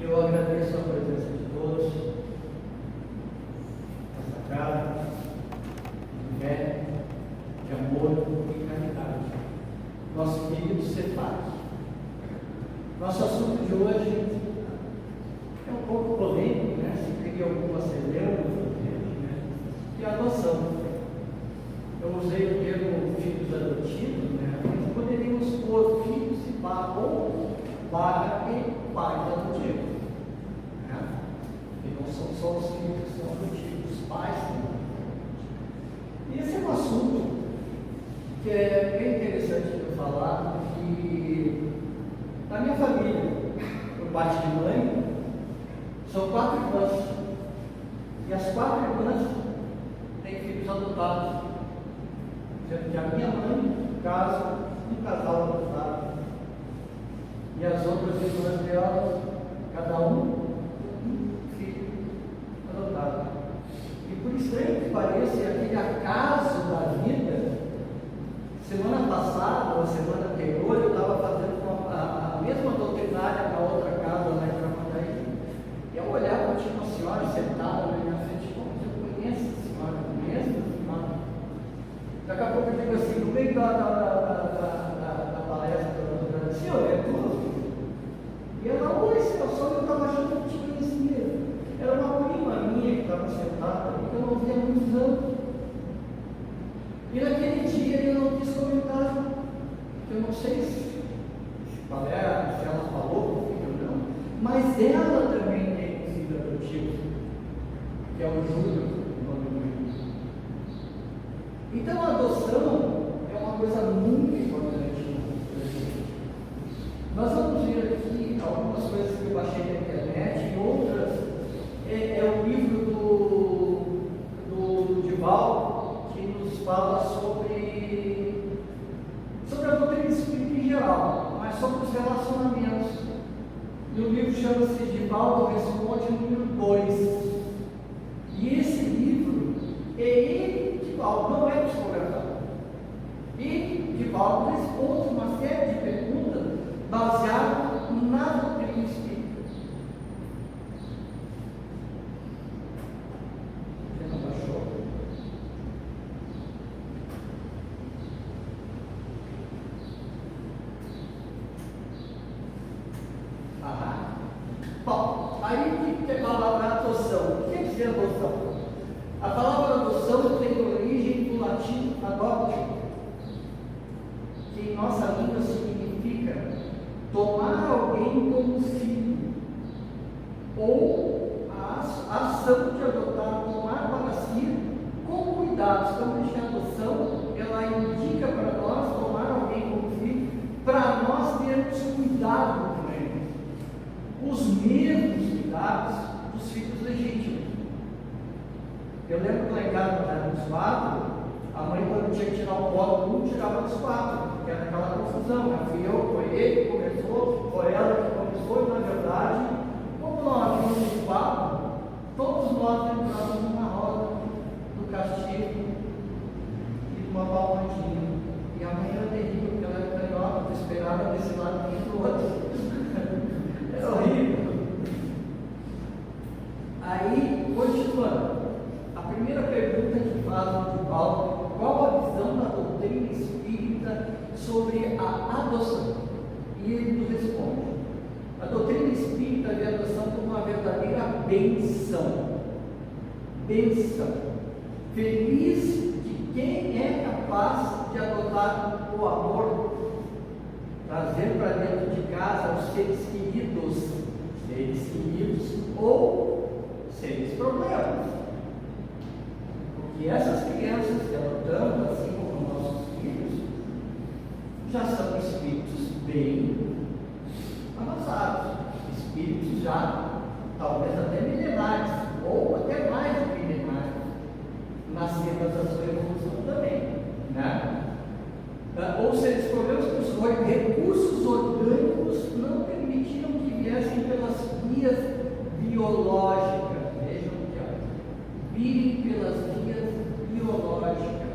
Eu agradeço a presença de todos nessa casa, de fé, de amor e caridade. Nosso querido Cefário. Nosso assunto de hoje é um pouco polêmico, né? Se cria algumas celebras, né? Que é a adoção. Eu usei o termo filhos adotivos, né? Mas poderíamos pôr filhos e ou barra e pais adotivos, né? E não são só os filhos que são adotivos, os pais são. E esse é um assunto que é bem interessante de eu falar, que na minha família, por parte de mãe, são 4 irmãs, e as 4 irmãs têm filhos adotados, sendo que a minha mãe, no caso, um casal adotado, e as outras irmãs delas, cada um filho adotado. E por estranho que pareça, aquele acaso da vida, semana passada, ou semana anterior, eu estava fazendo a mesma doutrinária na outra casa lá em Tramandaí, e ao olhar para tinha uma senhora sentada na minha frente, como eu conheço a senhora, conheço a senhora. Daqui a pouco eu digo assim, no meio da palestra, eu disse, senhor, é tudo? E ela, oi, senhor, só eu estava achando que te conhecia. Era uma prima minha que estava sentada ali, que eu não via há muitos anos. E naquele dia eu não quis comentar, eu não sei se ela falou comigo ou não, mas ela também tem um filho adotivo, que é o Júlio, o nome do filho. Então a adoção é uma coisa muito importante. Nós vamos ver aqui algumas coisas que eu baixei na internet e outras é o livro do Divaldo, que nos fala sobre a doutrina espírita em geral, mas sobre os relacionamentos. E o livro chama-se Divaldo Responde, número 2. E esse livro é ele, Divaldo, não é psicografado. E Divaldo responde uma série de perguntas baseadas na doutrina espírita. Você não baixou? Bom, aí o que é a palavra adoção? O que quer dizer adoção? A palavra adoção tem origem do latim adoptio, que em nossa língua significa tomar alguém como filho, ou a ação de adotar, tomar para si com cuidados. Então, a adoção, ela indica para nós tomar alguém como filho, para nós termos cuidado com ele, os mesmos cuidados dos filhos legítimos. Eu lembro que lá em casa, quando éramos 4, a mãe, quando tinha que tirar o colo, tirava dos 4, porque era aquela confusão, né? Fui eu, foi ele que começou, foi ela que começou, e na verdade, como nós tínhamos 4, todos nós entramos numa roda do castigo e de uma palmadinha. E a mãe era terrível, porque ela era canhota, desesperada desse lado e do outro. Era horrível. Aí, continuando, a primeira pergunta que faz o Divaldo: qual a visão da doutrina espírita sobre a adoção? E ele nos responde: a doutrina espírita vê a adoção como uma verdadeira benção. Benção. Feliz de quem é capaz de adotar o amor, trazer para dentro de casa os seres queridos ou seres problemas. Porque essas crianças que adotamos, assim como nossos filhos, já são espíritos bem avançados, espíritos já talvez até milenares, ou até mais do que milenares, nascidas da sua evolução também, né? Ou seja, os problemas que os recursos orgânicos não permitiram que viessem pelas vias biológicas. Vejam que virem pelas vias biológicas.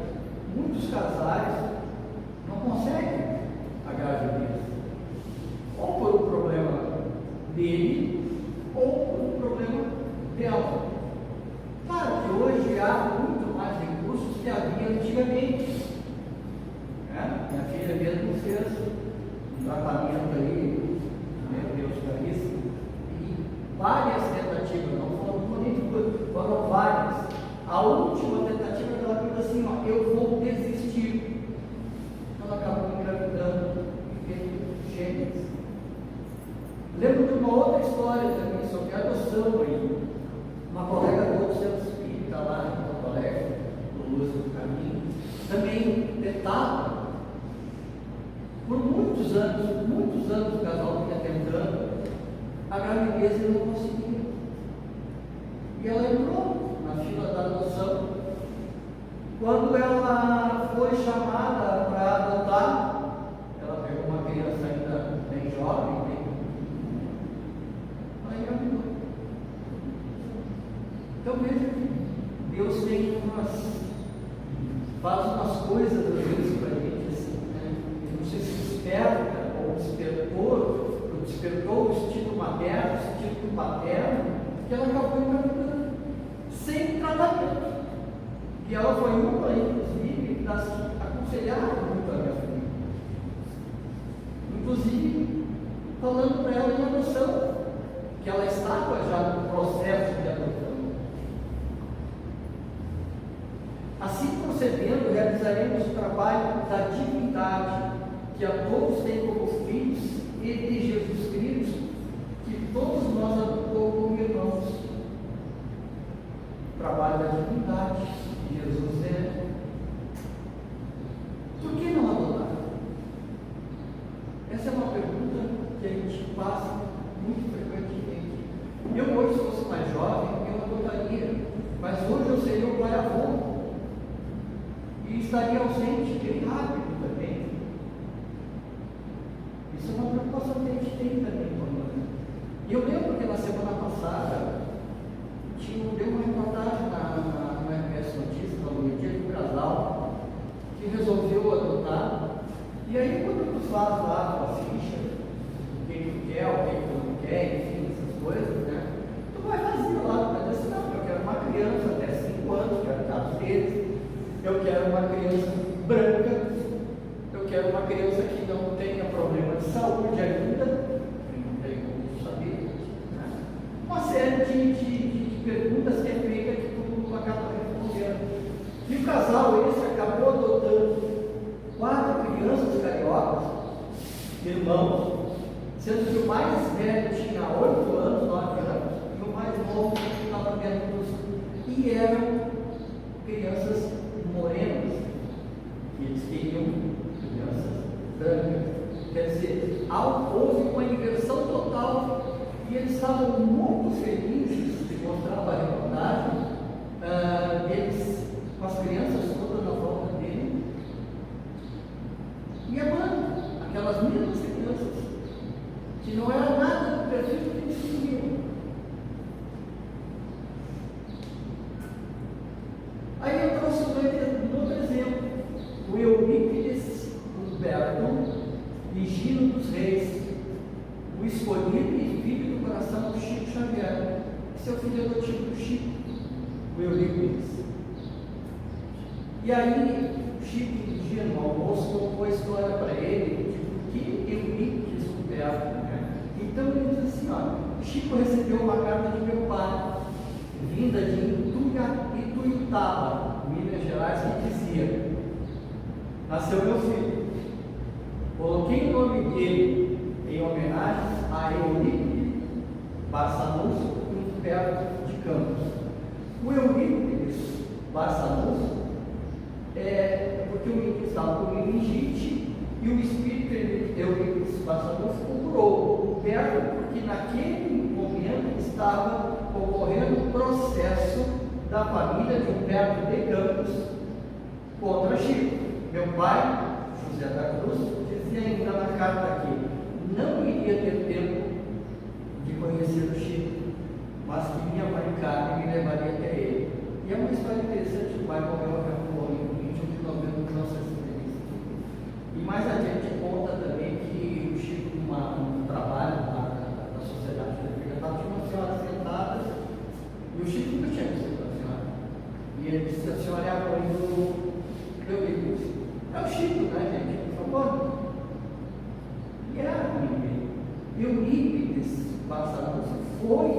Muitos casais não conseguem a gravidez, ou por um problema dele, ou por um problema dela. Claro que hoje há muito mais recursos que havia antigamente. Minha filha mesmo fez um tratamento aí, meu Deus, caríssimo, e várias tentativas, não foram uma nem duas, foram várias. A última tentativa ela disse assim, ó, eu vou desistir. Ela acabou engravidando e teve gêmeos. Lembro de uma outra história também sobre adoção aí. Uma colega do outro centro espírita lá em Porto Alegre, do Luz do Caminho, também tentava. Por muitos anos o casal vinha tentando, a gravidez ele não conseguia. E ela entrou na fila da adoção. Quando ela foi chamada para adotar, ela pegou uma criança ainda bem jovem, ela engravidou. Então veja que Deus faz umas coisas às vezes para a gente assim, né? Eu não sei se desperta ou despertou o instinto materno, o instinto paterno, que ela acabou engravidando, sem tratamento. E ela foi uma, inclusive, das que aconselharam muito a minha filha. Inclusive, falando para ela em adoção, que ela estava já no processo de adoção. Assim procedendo, realizaremos o trabalho da divindade, que a todos tem como filhos, e de Jesus Cristo, que todos nós adotou como irmãos. O trabalho da divindade, que Jesus é. Por que não adotar? Essa é uma pergunta que a gente passa muito frequentemente. Eu hoje, se fosse mais jovem, eu adotaria, mas hoje eu seria o pai avô. E estaria ausente bem rápido também. Isso é uma preocupação que a gente tem também. E eu lembro que na semana passada deu uma reportagem no RBS Notícias, no dia do casal, que resolveu adotar. E aí quando tu faz lá a ficha, o que tu quer, o que tu não quer, enfim, essas coisas, né? Tu vai fazer lá, vai dizer assim, não, eu quero uma criança até 5 anos, quero dados deles. Eu quero uma criança branca, eu quero uma criança que não tenha problema de saúde ainda, não tem como saber, né? Uma série de perguntas que é feita que tu acaba respondendo. E o casal esse acabou adotando 4 crianças cariocas, irmãos, sendo que o mais velho tinha 8 anos, 9 anos, e o mais novo estava menos, e eram crianças morenas, e eles queriam crianças brancas. Quer dizer, houve uma inversão total, e eles estavam muito felizes de mostrar a reportagem deles com as crianças todas na volta dele, e amando aquelas mesmas crianças, que não era nada do perfil que eles queriam. Aí eu trouxe um outro exemplo, o Eurípides Humberto Higino dos Reis, o escolhido e filho do coração do Chico Xavier. Esse é o filho adotivo do Chico, o Eurípides. E aí, o Chico, um dia no almoço, contou a história para ele de por que Eurípides Humberto, né? Então ele diz assim: olha, o Chico recebeu uma carta de meu pai, vinda de Ituiutaba, Minas Gerais, que dizia: nasceu meu filho. Coloquei o nome dele em homenagem a Eurípides Barçanusso e Humberto de Campos. O Eurípides Barçanusso porque o menino estava com meningite e o espírito Eurípides Barçanusso o curou. O Humberto, porque naquele momento estava ocorrendo o processo da família de Humberto de Campos contra Chico. Meu pai, José da Cruz, dizia ainda na carta aqui: não iria ter tempo de conhecer o Chico, mas que minha mãe Carmen me levaria até ele. E é uma história interessante. O pai morreu em 21 de novembro de 1975. E mais adiante conta também que o Chico, num trabalho da Sociedade de Verdade, tinha uma senhora foi,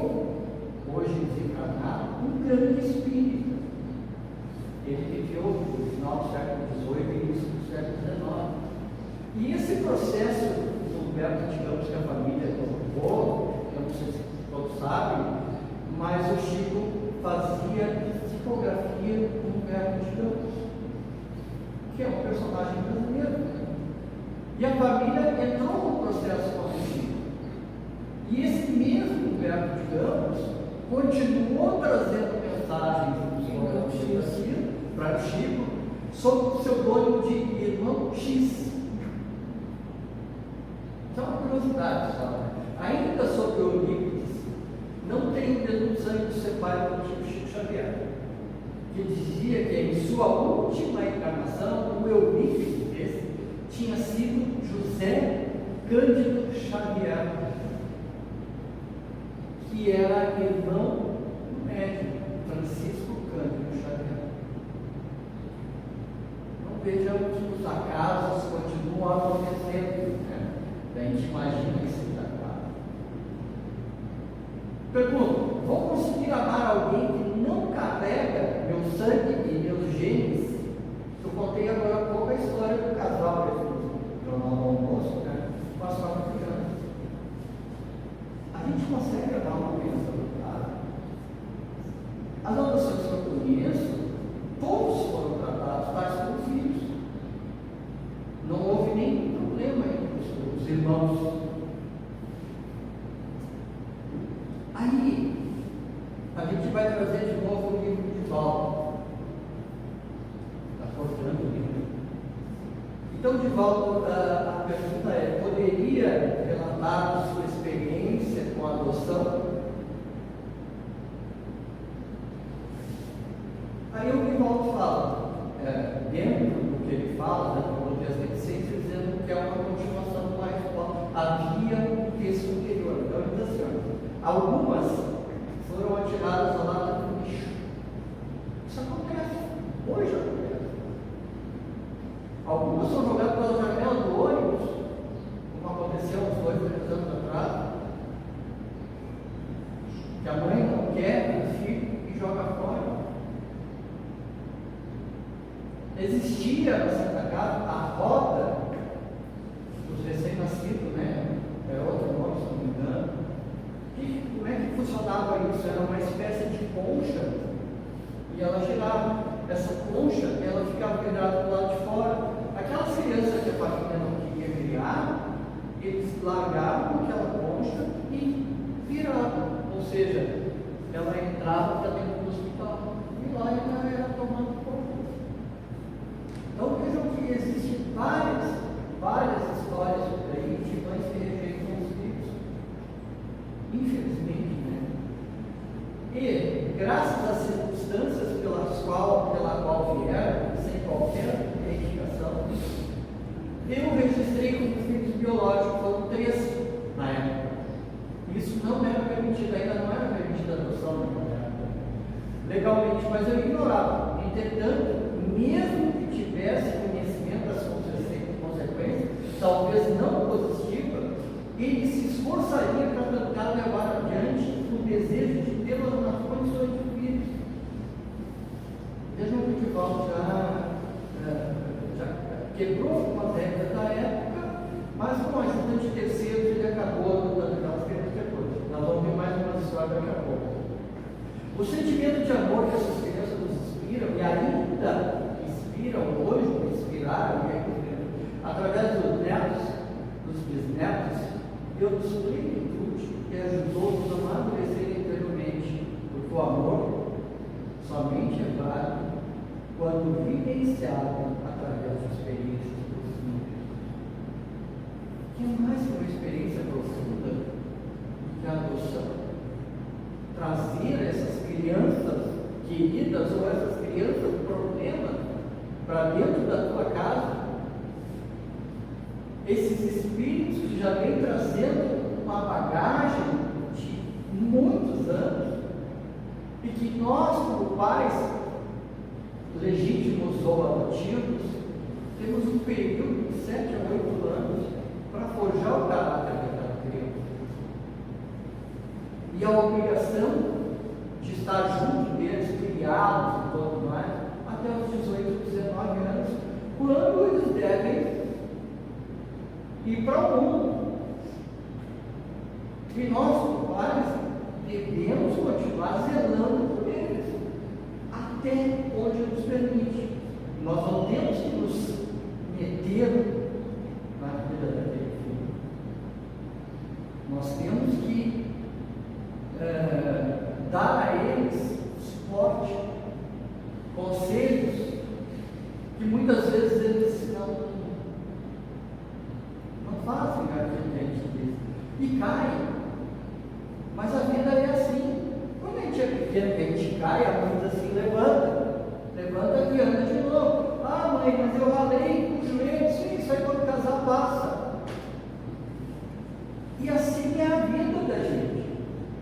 hoje desencarnado, um grande espírito. Ele viveu no final do século XVIII e início do século XIX. E esse processo do Humberto de Campos que a família colocou, eu não sei se todos sabem, mas o Chico fazia psicografia do Humberto de Campos, que é um personagem brasileiro. E a família entrou no processo com o Chico. E esse mesmo Humberto de Campos continuou trazendo mensagens para o Chico sob o pseudônimo de Irmão X. Então, uma curiosidade, sabe? Ainda sobre o Eurípides, não tem o mesmo sangue do seu pai do Chico Xavier, que dizia que em sua última encarnação, o Eurípides tinha sido José Cândido Xavier, que era irmão do médico Francisco Cândido Xavier. Então vejamos que os acasos continuam acontecendo, né? A gente imagina que se trata. Pergunto: vou conseguir amar alguém que não carrega meu sangue e meus genes? Eu contei agora há pouco a história do casal do Jornal do Almoço, né? Com as 4 crianças. A gente consegue dar uma bênção do cara. As adoções que eu conheço, todos foram tratados tais como filhos. Não houve nenhum problema entre os irmãos. Aí, a gente vai trazer de novo o livro de Divaldo. Está cortando o livro. Então, Divaldo, a pergunta é: poderia relatar a sua experiência com a adoção? Aí o Divaldo fala, dentro do que ele fala, da teologia das reticências, dizendo que é uma continuação do mais forte. Havia um texto anterior. Então ele diz assim: algumas foram atiradas ao lado do lixo. Isso acontece, hoje acontece. Algumas são jogadas pela janela do ônibus, como aconteceu uns 2, 3 anos atrás, que a mãe não quer o filho e joga fora. Existia na Santa Casa a roda dos recém-nascidos, né? É outro nome, se não me engano. Como é que funcionava isso? Era uma espécie de concha e ela girava. Essa concha, ela ficava virada do lado de fora. Aquelas crianças que a família não queria criar, eles largavam aquela concha e viravam. Ou seja, ela entrava para dentro do hospital e lá ela era tomando conta. Então vejam que existem várias histórias por aí de mães que rejeitam os filhos. Infelizmente, né? E graças às circunstâncias pela qual vieram, sem qualquer identificação, eu registrei como filhos biológicos, foram 3 na época. Isso não era permitido, ainda não era permitida a adoção naquela época, legalmente, mas eu ignorava. Entretanto, mesmo que tivesse conhecimento das consequências, talvez não positiva, ele se esforçaria para tentar levar adiante o desejo de tê-las nas condições de filhos. Vejam que o Divaldo já quebrou algumas regras da época, mas com a ajuda de terceiros ele acabou adotando aquelas regras depois. Nós vamos ver mais uma história daqui a pouco. O sentimento de amor que essas crianças nos inspiram e ainda inspiram hoje, inspiraram através dos netos, dos bisnetos, deu-nos plenitude e ajudou-nos a amadurecer interiormente, porque o amor somente é válido quando vivenciado através das experiências profundas. Que é mais que uma experiência profunda do que a adoção? Trazer essas crianças queridas ou essas crianças problemas para dentro da tua casa, esses espíritos que já vêm trazendo uma bagagem de muitos anos e que nós, como pais legítimos ou adotivos, temos um período de 7 a 8 anos para forjar o caráter daquela criança. e a obrigação de estar junto deles, criá-los e tudo mais, até os 18, 19 anos, quando eles devem ir para o mundo. E nós, pais, devemos continuar zelando por eles, até onde nos permite. Nós não temos que nos meter na vida daquele filho. Nós temos que dar a eles suporte, conselhos, que muitas vezes eles não fazem aquilo que a gente diz, e caem. Mas a vida é assim. Quando a gente é pequeno, que a gente cai, a mãe diz assim: levanta e anda de novo. Ah, mãe, mas eu ralei o joelho. Sim, isso aí quando casar passa. E assim é a vida da gente.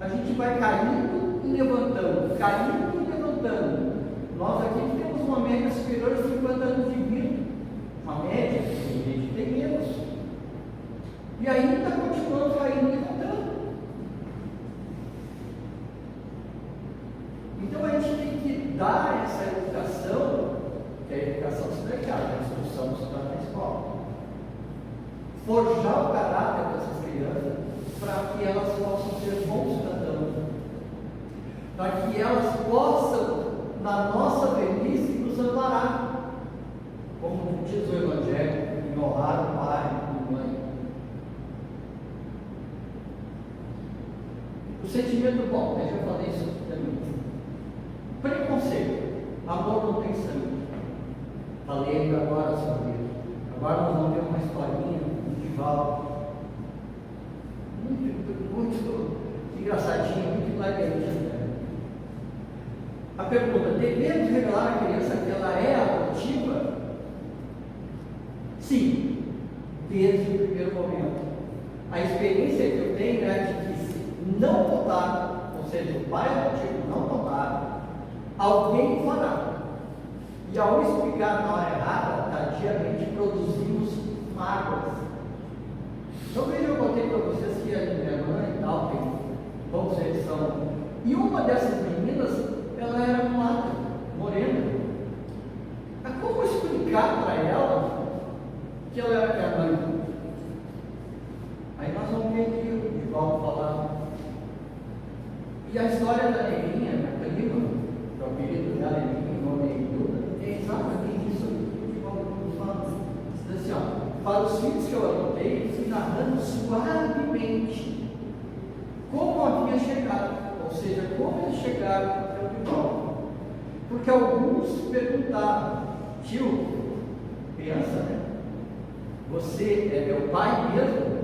A gente vai caindo e levantando, caindo e levantando. Nós aqui temos uma média superior de 50 anos de vida. Uma média, tem gente que tem menos. E ainda continuamos caindo e levantando. Então a gente tem que dar essa educação, que é a educação secular, a instrução está na escola. Forjar o caráter dessas crianças para que elas possam ser bons cidadãos, para que elas possam, na nossa velhice, nos amparar, como diz o Evangelho, em honrar o pai e a mãe. O sentimento bom, eu já falei isso também. Preconceito, amor não tem sangue. Falei ainda agora sobre isso. Agora nós vamos ver uma historinha de Val, muito engraçadinha, muito hilarante. A pergunta: devemos revelar à criança que ela é adotiva? Sim, desde o primeiro momento. A experiência que eu tenho é de que, se não votar, ou seja, o pai adotivo não votar, alguém fará. E ao explicar na hora errada, tardiamente produzimos mágoas. Então veja, eu contei para vocês que a minha mãe e tal, tem bons edição. E uma dessas meninas, ela era mulata, morena. Mas como explicar para ela que ela era minha mãe? Aí nós vamos ver aqui o Divaldo falar. E a história da Neguinha, minha prima, que é o apelido dela, Neguinha, o nome é Duda, é exatamente isso que o Divaldo nos fala. Diz assim, ó: para os filhos que eu adotei, fui narrando suavemente como havia chegado, ou seja, como eles chegaram até o Divaldo. Porque alguns perguntavam: tio, pensa, né? Você é meu pai mesmo?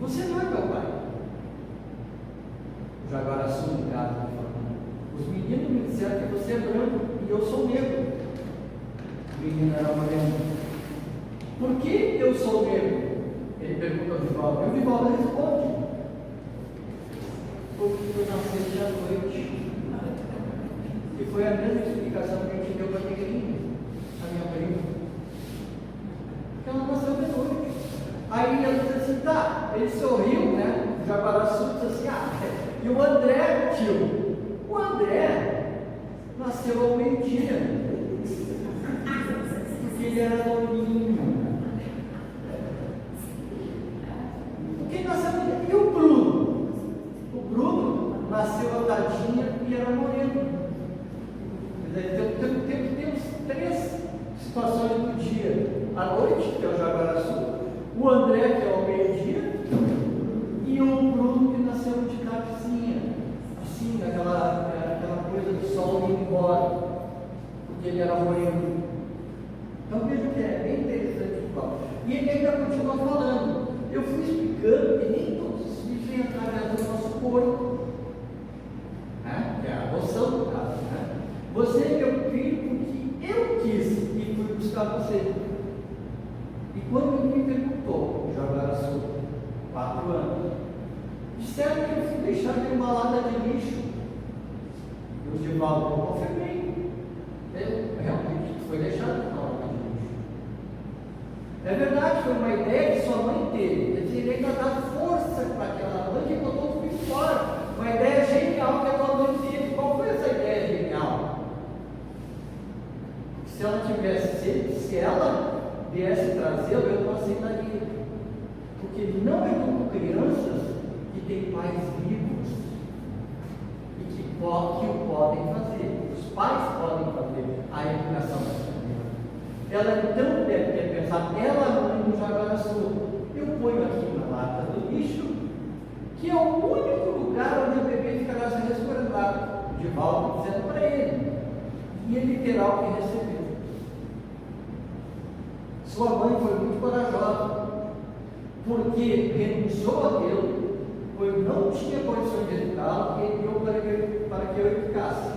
Você não é meu pai. O Jaguaraçu, no caso, os meninos me disseram que você é branco e eu sou negro. O menino era moreno. Por que eu sou negro? Ele perguntou ao Divaldo. E o Divaldo responde: porque eu nasci à noite. E foi a mesma explicação que a gente deu para a Negrinha, a minha prima. Que ela nasceu de noite. Aí ela disse assim: tá, ele sorriu, né? O Jaguaraçu disse assim: ah, e o André, tio? O André nasceu ao meio-dia, porque ele era novinho. Quem nasceu? E o Bruno? O Bruno nasceu à tardinha e era moreno. Temos três situações do dia: à noite, que é o Jaguaraçu, o André, que é ao meio-dia, e o Bruno, que nasceu de tardezinha, assim, aquela coisa do sol indo embora, porque ele era moreno. Então veja que é bem interessante o qual. E ele ainda continua falando. Eu fui explicando que nem todos os filhos vêm através do nosso corpo, né? Que é a adoção do caso, né? Você é meu filho porque eu quis e fui buscar você. E quando ele me perguntou, o Jaguaraçu, 4 anos, disseram que eu fui deixado em uma lata de lixo. E o Divaldo, eu confirmei. Realmente foi deixado em uma lata de lixo. É verdade, foi uma ideia que sua mãe teve. Porque não educam crianças que têm pais vivos e que o podem fazer. Os pais podem fazer a educação dessa criança. Ela então deve ter pensado, ela não joga na sua. Eu ponho aqui na lata do lixo, que é o único lugar onde o bebê ficará se resguardado. De volta dizendo para ele. E ele terá o que receber. Sua mãe foi muito corajosa, porque renunciou a Deus, pois não tinha condições de educá-lo, e enviou para que eu educasse.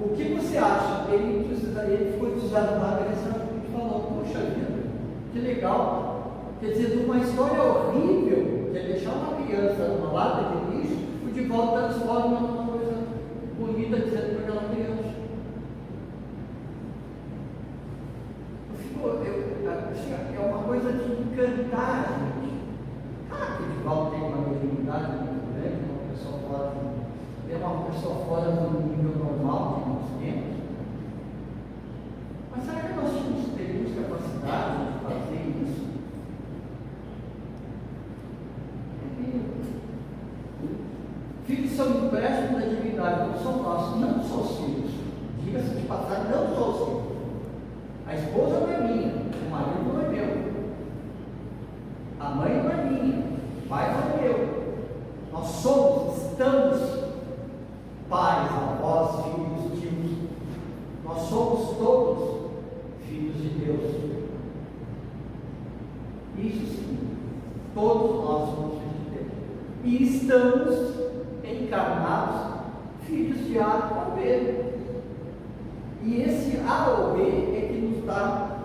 O que você acha? Ele ficou desanimado nessa hora e falou: poxa vida, que legal. Quer dizer, de uma história horrível, que é deixar uma criança numa lata de lixo, o de volta transforma numa coisa bonita, dizendo para aquela criança. É uma coisa de encantar a gente. Claro que o Divaldo tem uma mediunidade muito grande, é uma pessoa fora do nível normal que nós temos. Mas será que nós teríamos capacidade de fazer isso? Filhos são empréstimos da divindade, não são nossos, não são os filhos. Diga-se de passagem, não são os filhos. A esposa não é minha, o marido não é meu, a mãe não é minha, o pai não é meu. Nós estamos pais, avós, filhos, tios. Nós somos todos filhos de Deus. Isso sim, todos nós somos filhos de Deus. E estamos encarnados, filhos de A ou B. E esse A ou B é que nos dá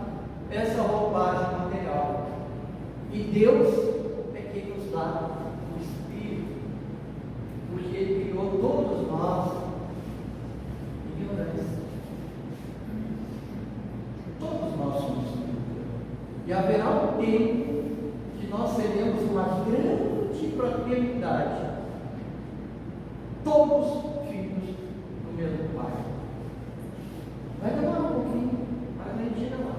essa roupagem material. E Deus é quem nos dá o Espírito, porque Ele criou todos nós ignorantes. Todos nós somos ignorantes. E haverá um tempo que nós seremos uma grande fraternidade, todos filhos do mesmo Pai. Vai demorar um pouquinho, mas a gente chega lá.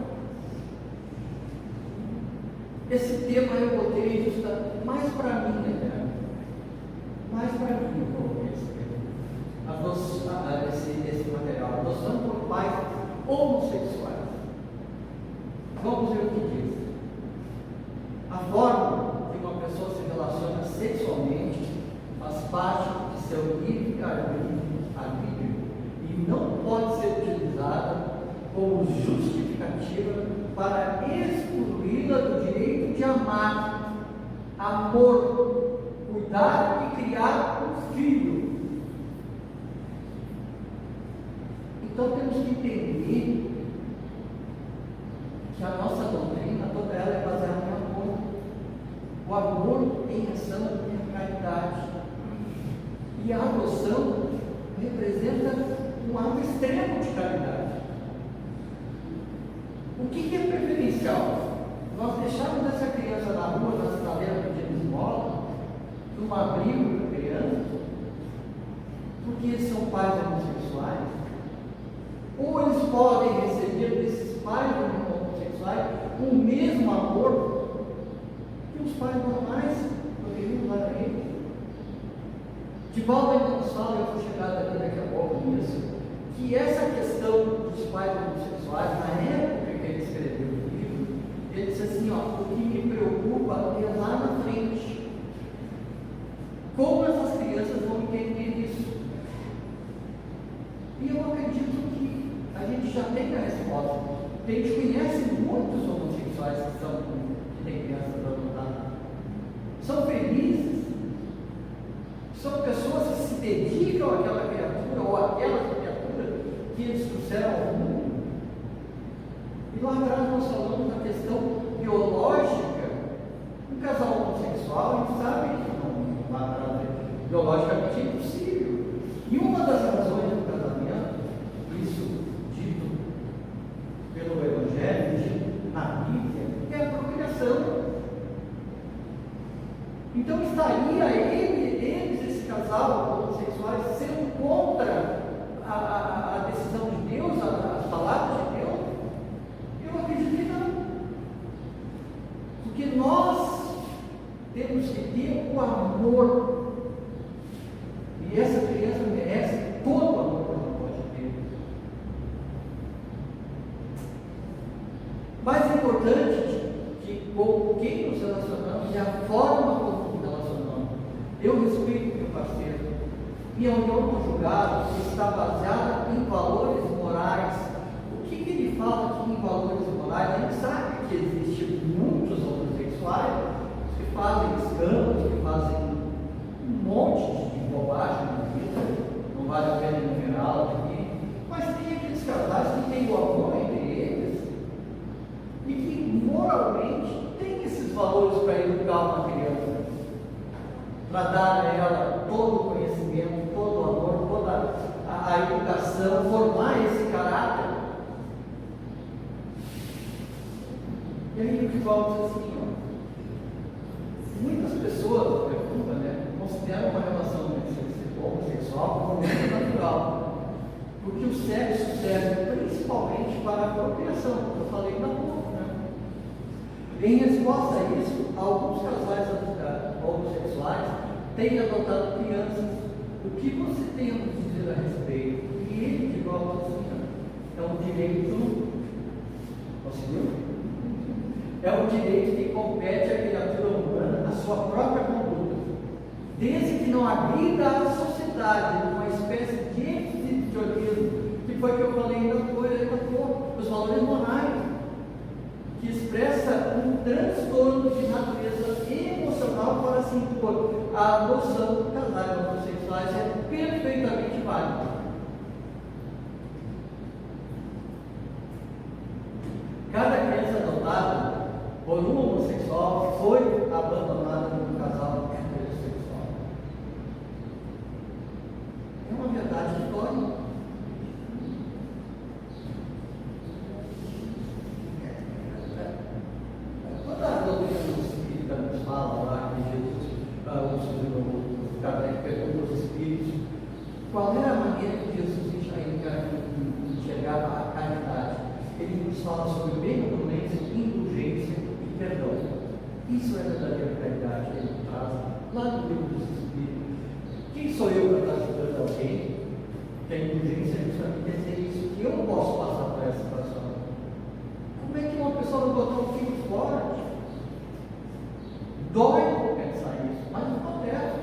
Esse tema eu botei justa mais para mim, né? Mais para mim eu coloquei esse material. Adoção por pais homossexuais. Vamos ver o que diz. A forma que uma pessoa se relaciona sexualmente faz parte de seu livre-arbítrio e não pode ser utilizada como justificativa para excluí-la do direito de amar, amor, cuidar e criar um filho. Então temos que entender que a nossa doutrina, toda ela é baseada em amor. O amor em ação é a caridade. E a adoção representa um ato extremo de caridade. O que é preferencial? Nós deixarmos essa criança na rua, na cidadela, pedindo esmola, num abrigo para crianças, porque eles são pais homossexuais? Ou eles podem receber desses pais homossexuais o mesmo amor que os pais normais poderiam dar a eles? De volta ainda nos fala, eu vou chegar daqui a pouco nisso, que essa questão dos pais homossexuais, na época que ele escreveu o livro, ele disse assim: ó, o que me preocupa é lá na frente, como essas crianças vão entender isso. E eu acredito que a gente já tem a resposta. A gente conhece muitos homossexuais que têm crianças adotadas, são felizes, são pessoas que se dedicam àquela criatura ou àquela criatura que eles trouxeram ao mundo. E lá atrás nós falamos da questão biológica. Um casal homossexual, a gente sabe que lá atrás biologicamente é impossível. E uma das razões do casamento, isso dito pelo Evangelho, dito na Bíblia, é a procriação. Então estaria eles, esse casal homossexuais, sendo contra a decisão de Deus, as palavras de Deus? Eu acredito que não. Porque nós Temos que ter o amor. E essa criança merece todo o amor que ela pode ter. Mais importante que com quem nos relacionamos é a forma como nos relacionamos. Eu respeito meu parceiro. Minha união conjugal está baseada em valores morais. O que ele fala aqui em valores morais? A gente sabe que existem muitos homossexuais que fazem escândalos, que fazem um monte de bobagem na vida, não vale a pena enumerá-las aqui, mas tem aqueles casais que têm o amor entre eles e que moralmente têm esses valores para educar uma criança, para dar a ela todo o conhecimento, todo o amor, toda a educação, formar esse caráter. E aí o que fala assim, ó, muitas pessoas, perguntam, né, consideram uma relação homossexual como muito natural, porque o sexo serve principalmente para a procriação, como eu falei ainda há pouco, né? Em resposta a isso, alguns casais homossexuais têm adotado crianças. O que você tem a nos dizer a respeito? E ele, de volta assim, é um direito, conseguiu? É um direito que compete à criatura humana, à sua própria conduta, desde que não agrida à sociedade, numa espécie de exibicionismo, que foi o que eu falei ainda os valores morais, que expressa um transtorno de natureza emocional para se impor. A adoção de casais homossexuais é perfeitamente válida. Cada criança adotada por um homossexual foi abandonada por um casal heterossexual. É uma verdade histórica. Quando a doutrina espírita nos fala lá que Jesus, o Kardec perguntou aos espíritos qual era a maneira que Jesus enxergava a caridade, ele nos fala sobre benevolência, indulgência e perdão. Isso é a verdadeira caridade que ele traz lá no livro dos Espíritos. Quem sou eu para estar ajudando alguém? Que a indulgência é justamente dizer isso, que eu não posso passar por essa situação. Como é que uma pessoa não botar um filho forte? Dói pensar isso, mas não acontece.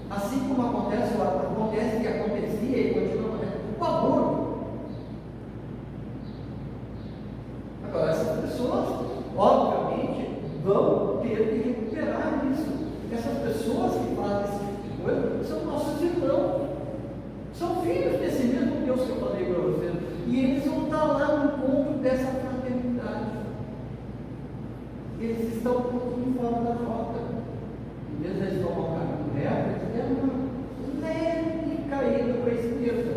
Assim como acontece que acontecia e continua acontecendo, o aborto. Agora, essas pessoas, obviamente, vão ter que recuperar isso. Essas pessoas que fazem esse tipo de coisa são nossos irmãos, são filhos desse mesmo Deus que eu falei para vocês, e eles vão estar lá no ponto dessa fraternidade. Eles estão um pouquinho fora da rota. Em vez de eles tomar o caminho reto, eles deram uma leve caída para a esquerda.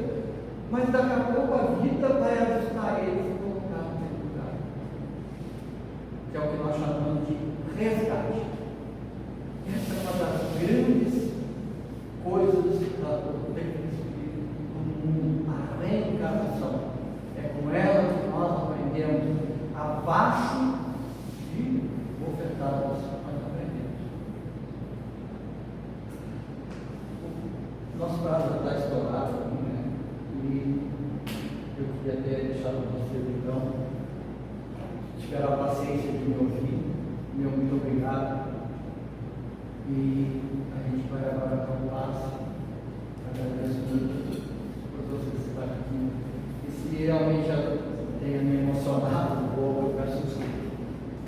Mas daqui a pouco a vida vai ajustar eles e colocar no mesmo lugar. Que é o que nós chamamos de resgate. Essa é uma das grandes coisas do tempo espírito, a reencarnação. É com ela que nós aprendemos abaixo de ofertadas, nós aprendemos. Nosso prazo está estourado aqui, né? E eu queria ter deixado vocês, então, tiveram a paciência de me ouvir. Meu muito obrigado. E